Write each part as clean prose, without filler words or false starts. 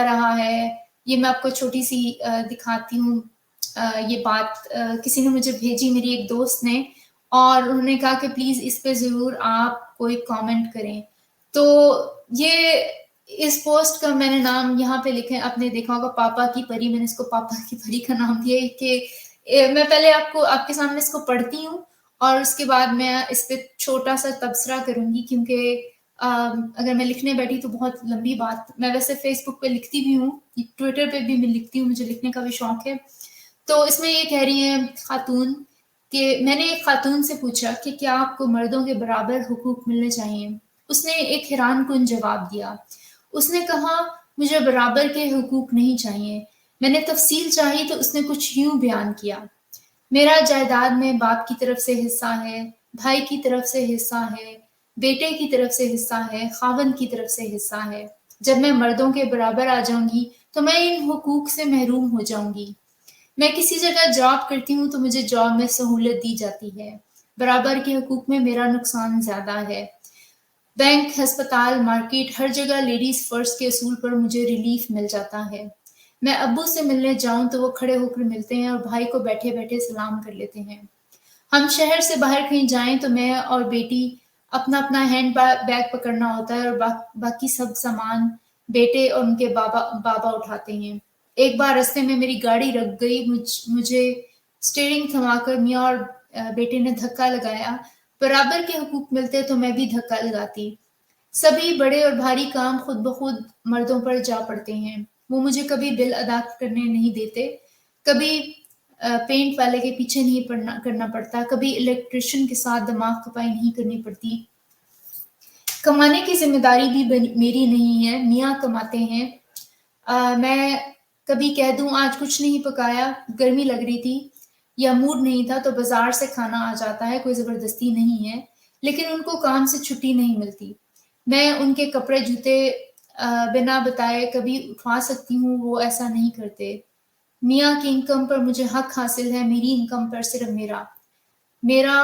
رہا ہے. یہ میں آپ کو چھوٹی سی دکھاتی ہوں. یہ بات کسی نے مجھے بھیجی، میری ایک دوست نے، اور انہوں نے کہا کہ پلیز اس پہ ضرور آپ کوئی کامنٹ کریں. تو یہ اس پوسٹ کا میں نے نام یہاں پہ لکھے، آپ نے دیکھا ہوگا پاپا کی پری. میں نے اس کو پاپا کی پری کا نام دیا ہے کہ میں پہلے آپ کے سامنے اس کو پڑھتی ہوں اور اس کے بعد میں اس پہ چھوٹا سا تبصرہ کروں گی، کیونکہ اگر میں لکھنے بیٹھی تو بہت لمبی بات. میں ویسے فیس بک پہ لکھتی بھی ہوں، ٹویٹر پہ بھی میں لکھتی ہوں، مجھے لکھنے کا بھی شوق ہے. تو اس میں یہ کہہ رہی ہیں خاتون کہ میں نے ایک خاتون سے پوچھا کہ کیا آپ کو مردوں کے برابر حقوق ملنے چاہیے. اس نے ایک حیران کن جواب دیا. اس نے کہا مجھے برابر کے حقوق نہیں چاہیے. میں نے تفصیل چاہی تو اس نے کچھ یوں بیان کیا: میرا جائیداد میں باپ کی طرف سے حصہ ہے، بھائی کی طرف سے حصہ ہے، بیٹے کی طرف سے حصہ ہے، خاوند کی طرف سے حصہ ہے. جب میں مردوں کے برابر آ جاؤں گی تو میں ان حقوق سے محروم ہو جاؤں گی. میں کسی جگہ جاب کرتی ہوں تو مجھے جاب میں سہولت دی جاتی ہے، برابر کے حقوق میں میرا نقصان زیادہ ہے. بینک، ہسپتال، مارکیٹ، ہر جگہ لیڈیز فرسٹ کے اصول پر مجھے ریلیف مل جاتا ہے. میں ابو سے ملنے جاؤں تو وہ کھڑے ہو کر ملتے ہیں اور بھائی کو بیٹھے بیٹھے سلام کر لیتے ہیں. ہم شہر سے باہر کہیں جائیں تو میں اور بیٹی اپنا اپنا ہینڈ بیگ پکڑنا ہوتا ہے اور باقی سب سامان بیٹے اور ان کے بابا اٹھاتے ہیں. ایک بار رستے میں میری گاڑی رک گئی. مجھے سٹیئرنگ تھما کر میاں اور بیٹے نے دھکا لگایا. برابر کے حقوق ملتے تو میں بھی دھکا لگاتی. سبھی بڑے اور بھاری کام خود بخود مردوں پر جا پڑتے ہیں. وہ مجھے کبھی بل ادا کرنے نہیں دیتے، کبھی پینٹ والے کے پیچھے نہیں کرنا پڑتا، کبھی الیکٹریشین کے ساتھ دماغ کھپائی نہیں کرنی پڑتی. کمانے کی ذمہ داری بھی میری نہیں ہے، میاں کماتے ہیں. میں کبھی کہہ دوں آج کچھ نہیں پکایا، گرمی لگ رہی تھی یا موڈ نہیں تھا تو بازار سے کھانا آ جاتا ہے، کوئی زبردستی نہیں ہے. لیکن ان کو کام سے چھٹی نہیں ملتی. میں ان کے کپڑے جوتے بنا بتائے کبھی اٹھوا سکتی ہوں، وہ ایسا نہیں کرتے. میاں کی انکم پر مجھے حق حاصل ہے، میری انکم پر صرف میرا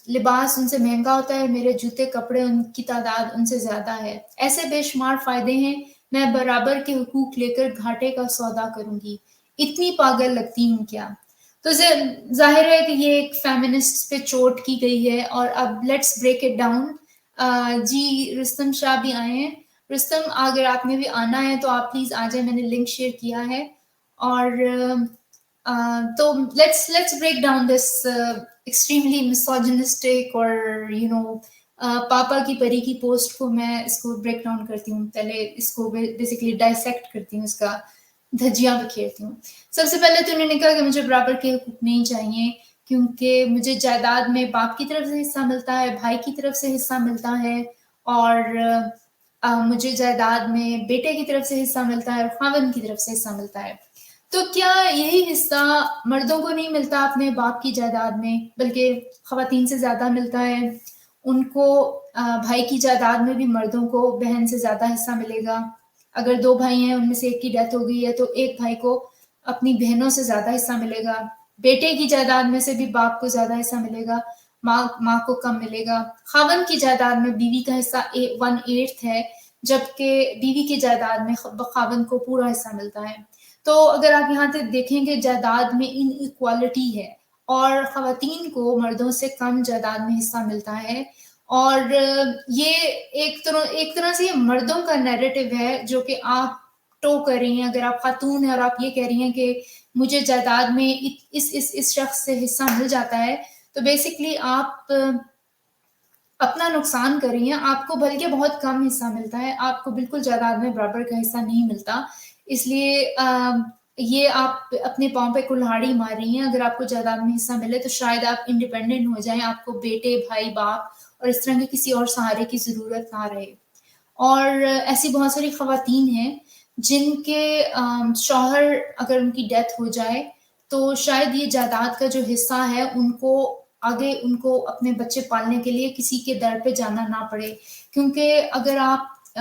لباس ان سے مہنگا ہوتا ہے، میرے جوتے کپڑے ان کی تعداد ان سے زیادہ ہے. ایسے بے شمار فائدے ہیں. میں برابر کے حقوق لے کر گھاٹے کا سودا کروں گی. اتنی پاگل لگتی ہوں کیا؟ تو ظاہر ہے کہ یہ ایک فیمنسٹ پہ چوٹ کی گئی ہے. اور اب لیٹس بریک اٹ ڈاؤن. جی رستم شاہ بھی آئے ہیں. رستم اگر آپ نے بھی آنا ہے تو آپ پلیز آ جائیں، میں نے لنک شیئر کیا ہے. اور تو let's break down this extremely misogynistic اور پاپا کی پری کی پوسٹ کو. میں اس کو بریک ڈاؤن کرتی ہوں، پہلے اس کو بیسیکلی ڈائسیکٹ کرتی ہوں، اس کا دھجیاں بکھیرتی ہوں. سب سے پہلے تو انہوں نے کہا کہ مجھے برابر کے حقوق نہیں چاہیے کیونکہ مجھے جائیداد میں باپ کی طرف سے حصہ ملتا ہے، بھائی کی طرف سے حصہ ملتا ہے، اور مجھے جائیداد میں بیٹے کی طرف سے حصہ ملتا ہے اور خاوند کی طرف سے حصہ ملتا ہے. تو کیا یہی حصہ مردوں کو نہیں ملتا اپنے باپ کی جائیداد میں، بلکہ خواتین سے زیادہ ملتا ہے؟ ان کو بھائی کی جائیداد میں بھی مردوں کو بہن سے زیادہ حصہ ملے گا. اگر 2 بھائی ہیں، ان میں سے ایک کی ڈیتھ ہو گئی ہے تو ایک بھائی کو اپنی بہنوں سے زیادہ حصہ ملے گا. بیٹے کی جائیداد میں سے بھی باپ کو زیادہ حصہ ملے گا، ماں کو کم ملے گا. خاوند کی جائیداد میں بیوی کا حصہ 1/8 ہے، جبکہ بیوی کی جائیداد میں خاوند کو پورا حصہ ملتا ہے. تو اگر آپ یہاں تک دیکھیں کہ جائیداد میں ان ایکوالٹی ہے اور خواتین کو مردوں سے کم جائیداد میں حصہ ملتا ہے. اور یہ ایک طرح سے یہ مردوں کا نیریٹو ہے جو کہ آپ ٹو کر رہی ہیں. اگر آپ خاتون ہیں اور آپ یہ کہہ رہی ہیں کہ مجھے جائیداد میں اس شخص سے حصہ مل جاتا ہے، تو بیسیکلی آپ اپنا نقصان کر رہی ہیں. آپ کو بلکہ بہت کم حصہ ملتا ہے، آپ کو بالکل جائیداد میں برابر کا حصہ نہیں ملتا. اس لیے یہ آپ اپنے پاؤں پہ کلہاڑی مار رہی ہیں. اگر آپ کو جائیداد میں حصہ ملے تو شاید آپ انڈیپینڈنٹ ہو جائیں، آپ کو بیٹے، بھائی، باپ اور اس طرح کے کسی اور سہارے کی ضرورت نہ رہے. اور ایسی بہت ساری خواتین ہیں جن کے شوہر اگر ان کی ڈیتھ ہو جائے تو شاید یہ جائیداد کا جو حصہ ہے ان کو اپنے بچے پالنے کے لیے کسی کے در پہ جانا نہ پڑے. کیونکہ اگر آپ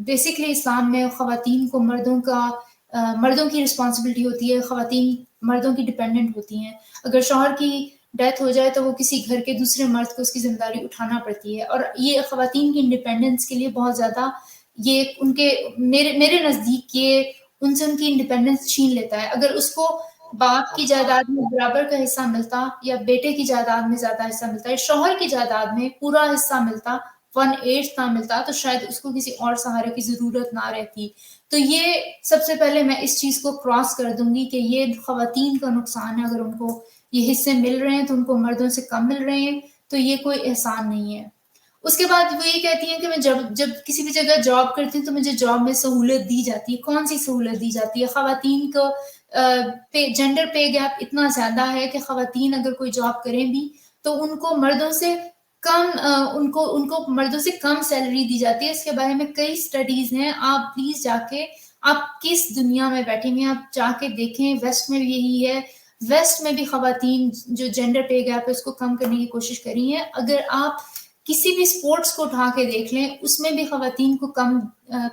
بیسیکلی اسلام میں خواتین کو مردوں کی رسپانسبلٹی ہوتی ہے، خواتین مردوں کی ڈیپینڈنٹ ہوتی ہیں. اگر شوہر کی ڈیتھ ہو جائے تو وہ کسی گھر کے دوسرے مرد کو اس کی ذمہ داری اٹھانا پڑتی ہے. اور یہ خواتین کی انڈیپینڈنس کے لیے بہت زیادہ یہ ان کے میرے نزدیک یہ ان سے ان کی انڈیپینڈنس چھین لیتا ہے. اگر اس کو باپ کی جائیداد میں برابر کا حصہ ملتا یا بیٹے کی جائیداد میں زیادہ حصہ ملتا یا شوہر کی جائیداد میں پورا حصہ ملتا 1/8 نہ ملتا تو شاید اس کو کسی اور سہارے کی ضرورت نہ رہتی. تو یہ سب سے پہلے میں اس چیز کو کراس کر دوں گی کہ یہ خواتین کا نقصان ہے. اگر ان کو یہ حصے مل رہے ہیں تو ان کو مردوں سے کم مل رہے ہیں تو یہ کوئی احسان نہیں ہے. اس کے بعد وہ یہ کہتی ہیں کہ میں جب کسی بھی جگہ جاب کرتی ہوں تو مجھے جاب میں سہولت دی جاتی ہے. کون سی سہولت دی جاتی ہے؟ خواتین کو جینڈر پے گیپ اتنا زیادہ ہے کہ خواتین اگر کوئی جاب کریں بھی تو ان کو مردوں سے کم ان کو مردوں سے کم سیلری دی جاتی ہے. اس کے بارے میں کئی سٹڈیز ہیں. آپ پلیز جا کے، آپ کس دنیا میں بیٹھے ہیں آپ جا کے دیکھیں. ویسٹ میں بھی یہی ہے. ویسٹ میں بھی خواتین جو جینڈر پے گیپ ہے اس کو کم کرنے کی کوشش کر رہی ہیں. اگر آپ کسی بھی سپورٹس کو اٹھا کے دیکھ لیں اس میں بھی خواتین کو کم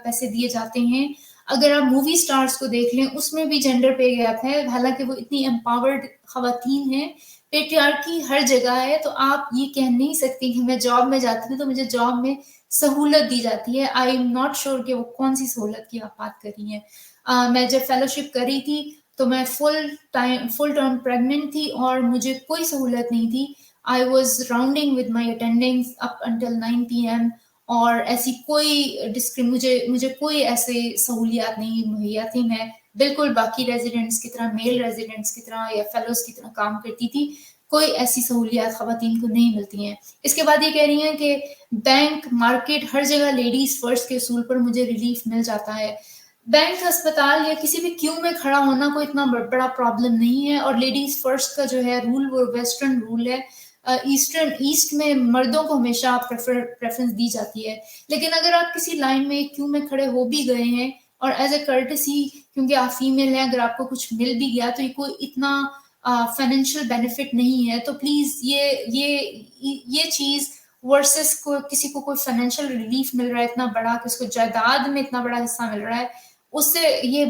پیسے دیے جاتے ہیں. اگر آپ مووی سٹارز کو دیکھ لیں اس میں بھی جینڈر پے گیپ ہے، حالانکہ وہ اتنی امپاورڈ خواتین ہیں. پیٹریارکی ہر جگہ ہے. تو آپ یہ کہہ نہیں سکتی کہ میں جاب میں جاتی ہوں تو مجھے جاب میں سہولت دی جاتی ہے. آئی ایم ناٹ شیور کہ وہ کون سی سہولت کی آپ بات کر رہی ہیں. میں جب فیلوشپ کر رہی تھی تو میں فل ٹرم پریگننٹ تھی اور مجھے کوئی سہولت نہیں تھی. I was rounding with my attendings up until 9 p.m. اور ایسی کوئی مجھے کوئی ایسے سہولیات نہیں مہیا تھی. میں بالکل باقی ریزیڈنٹس کی طرح، میل ریزیڈنٹس کی طرح یا فیلوز کی طرح کام کرتی تھی. کوئی ایسی سہولیات خواتین کو نہیں ملتی ہیں. اس کے بعد یہ کہہ رہی ہیں کہ بینک، مارکیٹ، ہر جگہ لیڈیز فرسٹ کے اصول پر مجھے ریلیف مل جاتا ہے. بینک، ہسپتال یا کسی بھی کیو میں کھڑا ہونا کوئی اتنا بڑا پرابلم نہیں ہے. اور لیڈیز فرسٹ کا جو ہے رول وہ ویسٹرن رول ہے. ایسٹ میں مردوں کو ہمیشہ پریفرنس دی جاتی ہے. لیکن اگر آپ کسی لائن میں کیوں میں کھڑے ہو بھی گئے ہیں اور ایز اے کرٹسی کیونکہ آپ فیمیل ہیں، اگر آپ کو کچھ مل بھی گیا تو یہ کوئی اتنا فائنینشیل بینیفٹ نہیں ہے. تو پلیز یہ چیز ورسز کو کسی کو کوئی فائنینشیل ریلیف مل رہا ہے اتنا بڑا کہ اس کو جائیداد میں اتنا بڑا حصہ مل رہا ہے، اس سے یہ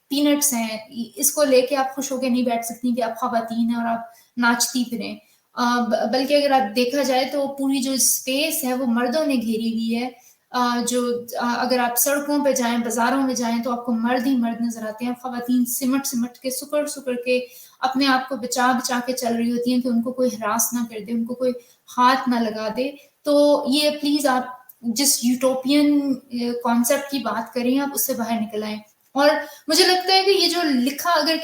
پینٹس ہیں. اس کو لے کے آپ خوش ہو کے نہیں بیٹھ سکتی کہ آپ خواتین ہیں اور آپ ناچتی پھریں. بلکہ اگر آپ دیکھا جائے تو پوری جو اسپیس ہے وہ مردوں نے گھیری ہوئی ہے. اگر آپ سڑکوں پہ جائیں، بازاروں میں جائیں تو آپ کو مرد ہی مرد نظر آتے ہیں. خواتین سمٹ کے سکڑ کے اپنے آپ کو بچا کے چل رہی ہوتی ہیں کہ ان کو کوئی ہراس نہ کر دے، ان کو کوئی ہاتھ نہ لگا دے. تو یہ پلیز آپ جس یوٹوپین کانسیپٹ کی بات کریں آپ اس سے باہر نکل آئیں. اور مجھے لگتا ہے کہ یہ جو لکھا اگر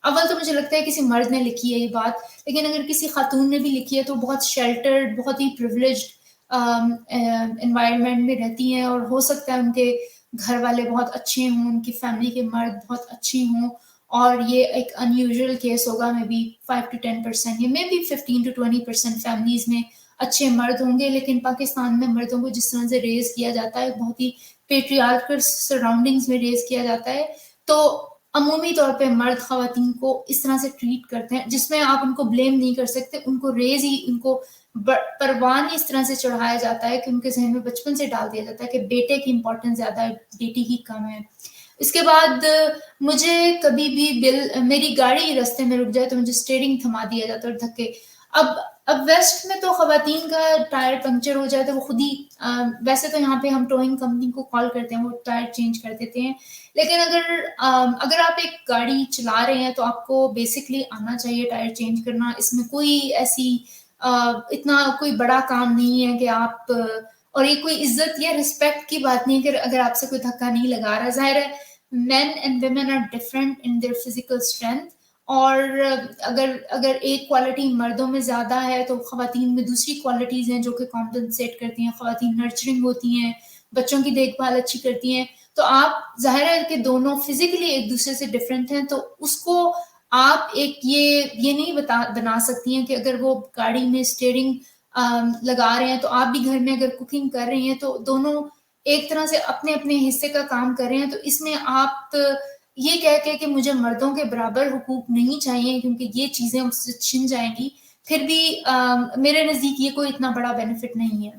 اول تو مجھے لگتا ہے کسی مرد نے لکھی ہے یہ بات، لیکن اگر کسی خاتون نے بھی لکھی ہے تو بہت شیلٹرڈ، بہت ہی پریولیجڈ انوائرمنٹ میں رہتی ہیں. اور ہو سکتا ہے ان کے گھر والے بہت اچھے ہوں، ان کی فیملی کے مرد بہت اچھے ہوں، اور یہ ایک ان یوزول کیس ہوگا. میں بھی 5 to 10% یا میں بھی 15 to 20% فیملیز میں اچھے مرد ہوں گے. لیکن پاکستان میں مردوں کو جس طرح سے ریز کیا جاتا ہے، بہت ہی پیٹریارکل سراؤنڈنگز میں ریز کیا جاتا ہے، تو عمومی طور پہ مرد خواتین کو اس طرح سے ٹریٹ کرتے ہیں جس میں آپ ان کو بلیم نہیں کر سکتے. ان کو ریز ہی، ان کو پروان ہی اس طرح سے چڑھایا جاتا ہے کہ ان کے ذہن میں بچپن سے ڈال دیا جاتا ہے کہ بیٹے کی امپورٹنس زیادہ ہے، بیٹی کی کم ہے. اس کے بعد مجھے کبھی بھی میری گاڑی رستے میں رک جائے تو مجھے اسٹیئرنگ تھما دیا جاتا ہے اور دھکے. اب ویسٹ میں تو خواتین کا ٹائر پنکچر ہو جائے تو وہ خود ہی، ویسے تو یہاں پہ ہم ٹوئنگ کمپنی کو کال کرتے ہیں، وہ ٹائر چینج کر دیتے ہیں. لیکن اگر آپ ایک گاڑی چلا رہے ہیں تو آپ کو بیسکلی آنا چاہیے ٹائر چینج کرنا. اس میں کوئی ایسی اتنا کوئی بڑا کام نہیں ہے کہ آپ، اور یہ کوئی عزت یا رسپیکٹ کی بات نہیں ہے کہ اگر آپ سے کوئی دھکا نہیں لگا رہا. ظاہر ہے men and women are different in their physical strength, اور اگر ایک کوالٹی مردوں میں زیادہ ہے تو خواتین میں دوسری کوالٹیز ہیں جو کہ کمپنسیٹ کرتی ہیں. خواتین نرچرنگ ہوتی ہیں، بچوں کی دیکھ بھال اچھی کرتی ہیں. تو آپ ظاہر ہے کہ دونوں فزیکلی ایک دوسرے سے ڈفرینٹ ہیں، تو اس کو آپ ایک یہ نہیں بنا سکتی ہیں کہ اگر وہ گاڑی میں اسٹیئرنگ لگا رہے ہیں تو آپ بھی گھر میں اگر کوکنگ کر رہی ہیں تو دونوں ایک طرح سے اپنے اپنے حصے کا کام کر رہے ہیں. تو اس میں آپ یہ کہہ کے کہ مجھے مردوں کے برابر حقوق نہیں چاہیے کیونکہ یہ چیزیں اس سے چھن جائیں گی، پھر بھی میرے نزدیک یہ کوئی اتنا بڑا بینیفٹ نہیں ہے.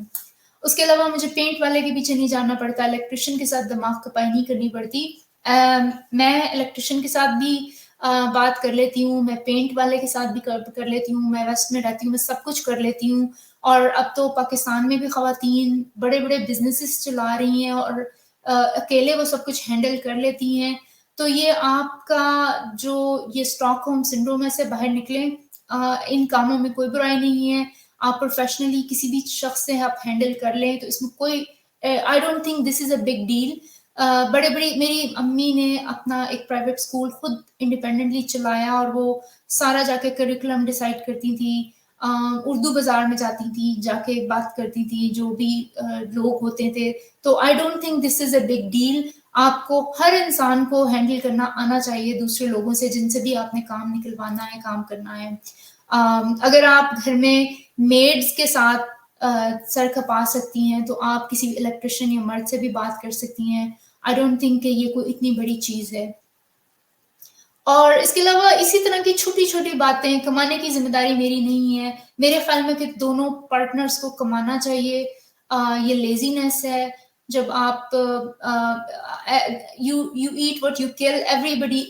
اس کے علاوہ مجھے پینٹ والے کے پیچھے نہیں جانا پڑتا، الیکٹریشین کے ساتھ دماغ کپائی نہیں کرنی پڑتی. میں الیکٹریشین کے ساتھ بھی بات کر لیتی ہوں، میں پینٹ والے کے ساتھ بھی کر لیتی ہوں. میں ویسٹ میں رہتی ہوں، میں سب کچھ کر لیتی ہوں. اور اب تو پاکستان میں بھی خواتین بڑے بڑے بزنسز چلا رہی ہیں اور اکیلے وہ سب کچھ ہینڈل کر لیتی ہیں. تو یہ آپ کا جو یہ اسٹاک ہوم سنڈروم ہے سے باہر نکلیں. ان کاموں میں کوئی برائی نہیں ہے. آپ پروفیشنلی کسی بھی شخص سے آپ ہینڈل کر لیں تو اس میں کوئی I don't think this is a big deal. بڑے بڑی میری امی نے اپنا ایک پرائیویٹ اسکول خود انڈیپینڈنٹلی چلایا اور وہ سارا جا کے کریکولم ڈیسائیڈ کرتی تھی. اردو بازار میں جاتی تھی, جا کے بات کرتی تھی جو بھی لوگ ہوتے تھے. تو I don't think this is a big deal. آپ کو ہر انسان کو ہینڈل کرنا آنا چاہیے دوسرے لوگوں سے جن سے بھی آپ نے کام نکلوانا ہے, کام کرنا ہے. اگر آپ گھر میں میڈز کے ساتھ سر کھپا سکتی ہیں تو آپ کسی بھی الیکٹریشین یا مرد سے بھی بات کر سکتی ہیں. آئی ڈونٹ تھنک کہ یہ کوئی اتنی بڑی چیز ہے. اور اس کے علاوہ اسی طرح کی چھوٹی چھوٹی باتیں, کمانے کی ذمہ داری میری نہیں ہے. میرے خیال میں کہ دونوں پارٹنرز کو کمانا چاہیے. یہ لیزینس ہے جب آپ یو ایٹ وٹ یو کل every body.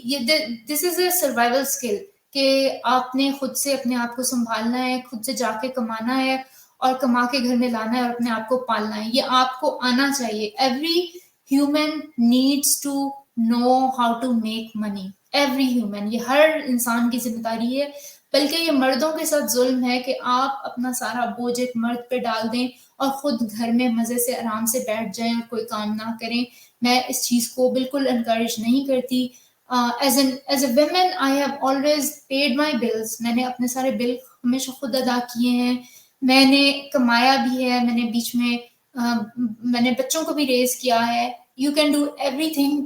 This is a survival skill کہ آپ نے خود سے اپنے آپ کو سنبھالنا ہے, خود سے جا کے کمانا ہے اور کما کے گھر میں لانا ہے اور اپنے آپ کو پالنا ہے. یہ آپ کو آنا چاہیے. Every human needs to know how to make money. Every human, یہ ہر انسان کی ذمہ داری ہے. بلکہ یہ مردوں کے ساتھ ظلم ہے کہ آپ اپنا سارا بوجھ ایک مرد پہ ڈال دیں اور خود گھر میں مزے سے آرام سے بیٹھ جائیں اور کوئی کام نہ کریں. میں اس چیز کو بالکل انکریج نہیں کرتی. As a woman I have always paid my bills. میں نے اپنے سارے بل ہمیشہ خود ادا کیے ہیں. میں نے کمایا بھی ہے, میں نے بیچ میں میں نے بچوں کو بھی ریز کیا ہے. You can do every thing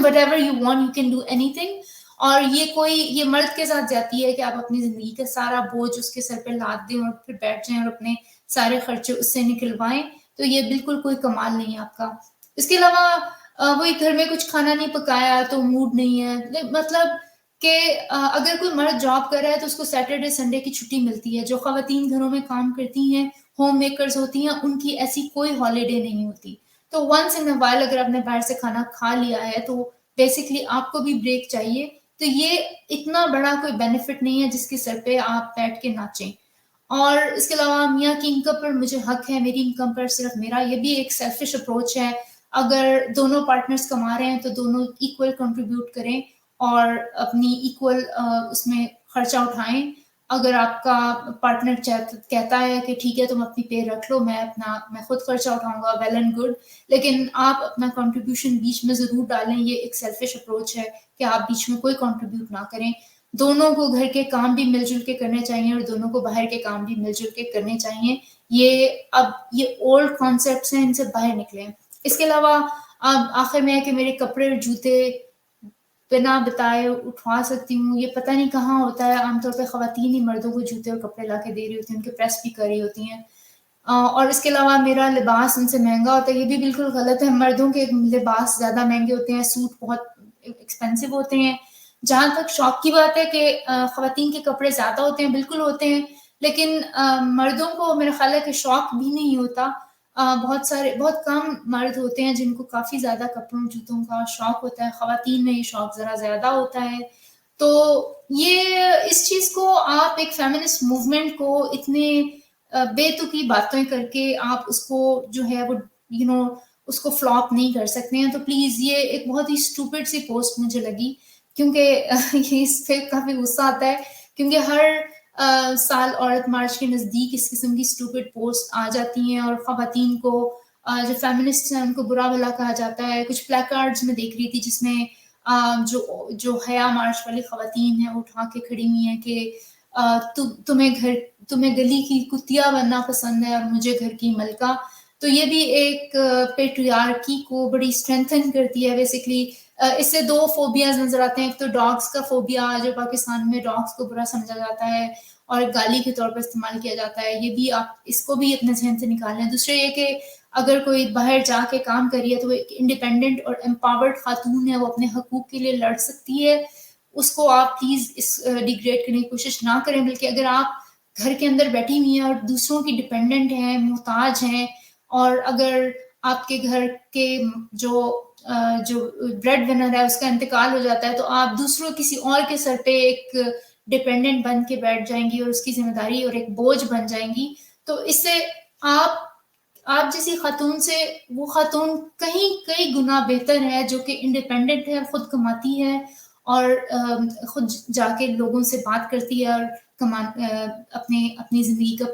what ever you want, you can do any thing. اور یہ مرد کے ساتھ جاتی ہے کہ آپ اپنی زندگی کا سارا بوجھ اس کے سر پہ لاد دیں اور پھر بیٹھ جائیں اور اپنے سارے خرچے اس سے نکلوائیں. تو یہ بالکل کوئی کمال نہیں آپ کا. اس کے علاوہ وہی گھر میں کچھ کھانا نہیں پکایا تو موڈ نہیں ہے. مطلب کہ اگر کوئی مرد جاب کر رہا ہے تو اس کو سیٹرڈے سنڈے کی چھٹی ملتی ہے. جو خواتین گھروں میں کام کرتی ہیں, ہوم میکرز ہوتی ہیں, ان کی ایسی کوئی ہالیڈے نہیں ہوتی. تو ونس ان اے وائل اگر آپ نے باہر سے کھانا کھا لیا ہے تو بیسکلی آپ کو بھی بریک چاہیے. تو یہ اتنا بڑا کوئی بینیفٹ نہیں ہے جس کے سر پہ آپ بیٹھ کے ناچیں. اور اس کے علاوہ میاں کی انکم پر مجھے حق ہے, میری انکم پر صرف میرا. یہ بھی ایک سیلفش اپروچ ہے. اگر دونوں پارٹنرز کما رہے ہیں تو دونوں ایکول کنٹریبیوٹ کریں اور اپنی ایکول اس میں خرچہ اٹھائیں. اگر آپ کا پارٹنر کہتا ہے کہ ٹھیک ہے تم اپنی پے رکھ لو, میں خود خرچہ اٹھاؤں گا, ویل اینڈ گڈ. لیکن آپ اپنا کنٹریبیوشن بیچ میں ضرور ڈالیں. یہ ایک سیلفش اپروچ ہے کہ آپ بیچ میں کوئی کنٹریبیوٹ نہ کریں. دونوں کو گھر کے کام بھی مل جل کے کرنے چاہیے اور دونوں کو باہر کے کام بھی مل جل کے کرنے چاہیے. یہ اولڈ کانسیپٹس ہیں, ان سے باہر نکلیں. اس کے علاوہ اب آخر میں ہے کہ میرے کپڑے اور جوتے بنا بتائے اٹھوا سکتی ہوں. یہ پتہ نہیں کہاں ہوتا ہے. عام طور پہ خواتین ہی مردوں کو جوتے اور کپڑے لا کے دے رہی ہوتی ہیں, ان کے پریس بھی کر رہی ہوتی ہیں. اور اس کے علاوہ میرا لباس ان سے مہنگا ہوتا ہے. یہ بھی بالکل غلط ہے. مردوں کے لباس زیادہ مہنگے ہوتے ہیں, سوٹ بہت ایکسپینسو ہوتے ہیں. جہاں تک شوق کی بات ہے کہ خواتین کے کپڑے زیادہ ہوتے ہیں, بالکل ہوتے ہیں. لیکن مردوں کو میرا خیال ہے کہ شوق بھی نہیں ہوتا. بہت کم مرد ہوتے ہیں جن کو کافی زیادہ کپڑوں جوتوں کا شوق ہوتا ہے. خواتین میں یہ شوق ذرا زیادہ ہوتا ہے. تو یہ اس چیز کو آپ ایک فیمنسٹ موومنٹ کو اتنے بے تکی باتیں کر کے آپ اس کو جو ہے وہ اس کو فلاپ نہیں کر سکتے ہیں. تو پلیز, یہ ایک بہت ہی اسٹوپڈ سی پوسٹ مجھے لگی, کیونکہ اس پہ کافی غصہ آتا ہے. کیونکہ ہر سال عورت مارچ کے نزدیک اس قسم کی اسٹوپڈ پوسٹ آ جاتی ہیں اور خواتین کو جو فیمنسٹ ہیں ان کو برا بھلا کہا جاتا ہے. کچھ پلیک کارڈز میں دیکھ رہی تھی جس میں جو حیا مارچ والی خواتین ہیں اٹھا کے کھڑی ہوئی ہیں کہ تمہیں گلی کی کتیا بننا پسند ہے اور مجھے گھر کی ملکہ. تو یہ بھی ایک پیٹریارکی کو بڑی اسٹرینتھن کرتی ہے بیسکلی. اس سے دو فوبیاز نظر آتے ہیں. ایک تو ڈاگس کا فوبیا, جو پاکستان میں ڈاگس کو برا سمجھا جاتا ہے اور گالی کے طور پر استعمال کیا جاتا ہے. یہ بھی آپ اس کو بھی اپنے ذہن سے نکالیں. دوسرے یہ کہ اگر کوئی باہر جا کے کام کر رہی ہے تو وہ ایک انڈیپینڈنٹ اور امپاورڈ خاتون ہے, وہ اپنے حقوق کے لیے لڑ سکتی ہے. اس کو آپ پلیز ڈیگریڈ کرنے کی کوشش نہ کریں. بلکہ اگر آپ گھر کے اندر بیٹھی ہوئی ہیں اور دوسروں کی ڈیپینڈنٹ ہیں, محتاج ہیں, اور اگر آپ کے گھر کے جو بریڈ ونر ہے اس کا انتقال ہو جاتا ہے تو آپ دوسروں کسی اور کے سر پہ ایک ڈیپینڈنٹ بن کے بیٹھ جائیں گی اور اس کی ذمہ داری اور ایک بوجھ بن جائیں گی. تو اس سے آپ آپ جیسی خاتون سے وہ خاتون کہیں کئی گنا بہتر ہے جو کہ انڈیپینڈنٹ ہے، خود کماتی ہے اور خود جا کے لوگوں سے بات کرتی ہے اور اپنی زندگی کا